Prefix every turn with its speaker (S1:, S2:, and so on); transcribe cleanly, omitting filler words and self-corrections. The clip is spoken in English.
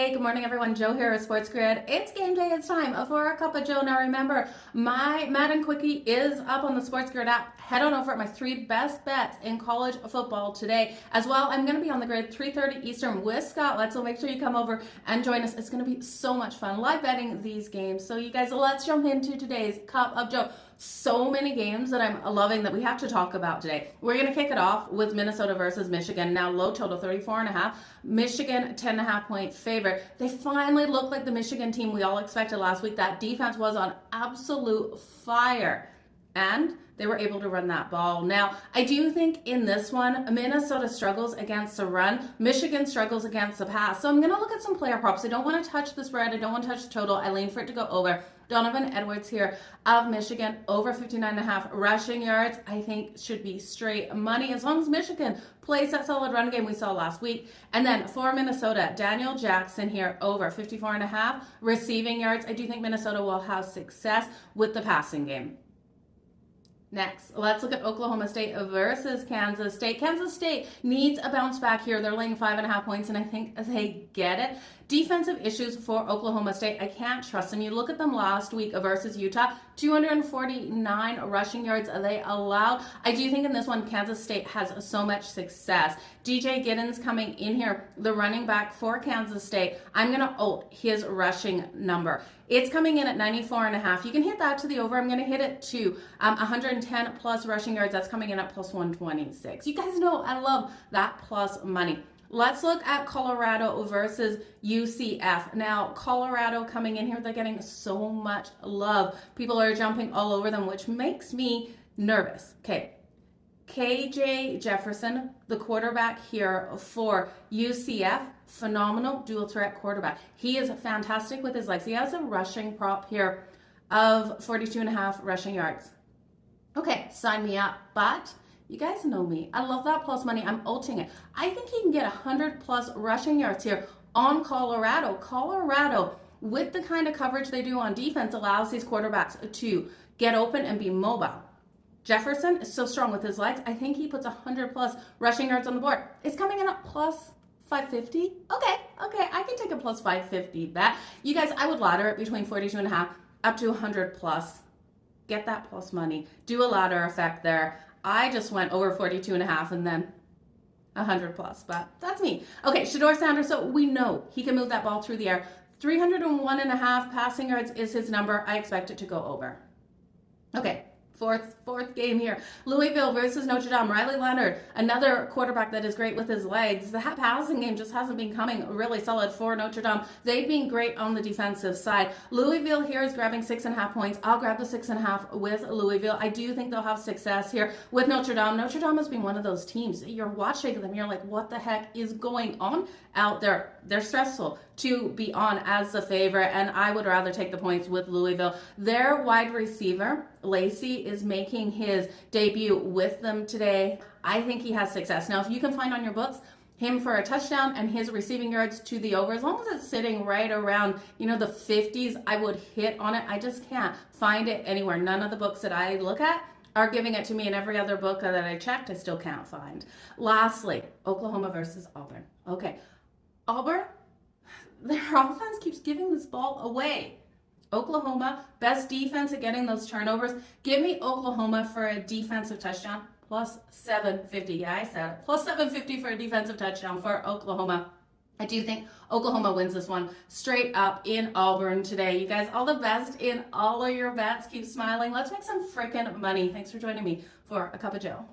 S1: Hey, good morning everyone. Joe here at Sports Grid. It's game day. It's time for a cup of Joe. Now remember, my Madden Quickie is up on the Sports Grid app. Head on over at my 3 best bets in college football today. As well, I'm going to be on the grid 3:30 Eastern with Scott. So make sure you come over and join us. It's going to be so much fun live betting these games. So you guys, let's jump into today's cup of Joe. So many games that I'm loving that we have to talk about today. We're going to kick it off with Minnesota versus Michigan. Now low total 34.5. Michigan 10.5 point favorite. They finally look like the Michigan team we all expected last week. That defense was on absolute fire. And they were able to run that ball. Now, I do think in this one, Minnesota struggles against the run. Michigan struggles against the pass. So I'm going to look at some player props. I don't want to touch the spread. I don't want to touch the total. I lean for it to go over. Donovan Edwards here of Michigan, over 59.5 rushing yards, I think should be straight money as long as Michigan plays that solid run game we saw last week. And then for Minnesota, Daniel Jackson here, over 54.5 receiving yards. I do think Minnesota will have success with the passing game. Next, let's look at Oklahoma State versus Kansas State. Kansas State needs a bounce back here. They're laying 5.5 points, and I think they get it. Defensive issues for Oklahoma State. I can't trust them. You look at them last week versus Utah, 249 rushing yards they allowed. I do think in this one, Kansas State has so much success. DJ Giddens coming in here, the running back for Kansas State. I'm going to alt his rushing number. It's coming in at 94.5. You can hit that to the over. I'm going to hit it to 110 plus rushing yards. That's coming in at plus 126. You guys know I love that plus money. Let's look at Colorado versus UCF. Now, Colorado coming in here, they're getting so much love. People are jumping all over them, which makes me nervous. Okay. KJ Jefferson, the quarterback here for UCF, phenomenal dual threat quarterback. He is fantastic with his legs. He has a rushing prop here of 42.5 rushing yards. Okay, sign me up. But you guys know me. I love that plus money. I'm ulting it. I think he can get 100 plus rushing yards here on Colorado. Colorado, with the kind of coverage they do on defense, allows these quarterbacks to get open and be mobile. Jefferson is so strong with his legs. I think he puts 100 plus rushing yards on the board. It's coming in at plus 550. Okay, I can take a plus 550 bet. You guys, I would ladder it between 42.5 up to 100 plus. Get that plus money. Do a ladder effect there. I just went over 42.5 and then 100 plus, but that's me. Okay, Shedeur Sanders, so we know he can move that ball through the air. 301.5 passing yards is his number. I expect it to go over. Okay. Fourth game here. Louisville versus Notre Dame. Riley Leonard, another quarterback that is great with his legs. The passing game just hasn't been coming really solid for Notre Dame. They've been great on the defensive side. Louisville here is grabbing 6.5 points. I'll grab the 6.5 with Louisville. I do think they'll have success here with Notre Dame. Notre Dame has been one of those teams. You're watching them. You're like, what the heck is going on out there? They're stressful to be on as the favorite, and I would rather take the points with Louisville. Their wide receiver, Lacey, is making his debut with them today. I think he has success. Now, if you can find on your books him for a touchdown and his receiving yards to the over, as long as it's sitting right around, the 50s, I would hit on it. I just can't find it anywhere. None of the books that I look at are giving it to me, and every other book that I checked, I still can't find. Lastly, Oklahoma versus Auburn. Okay, Auburn, their offense keeps giving this ball away. Oklahoma, best defense at getting those turnovers. Give me Oklahoma for a defensive touchdown, plus 750. Yeah, I said it. Plus 750 for a defensive touchdown for Oklahoma. I do think Oklahoma wins this one straight up in Auburn today. You guys, all the best in all of your bets. Keep smiling. Let's make some freaking money. Thanks for joining me for a cup of Joe.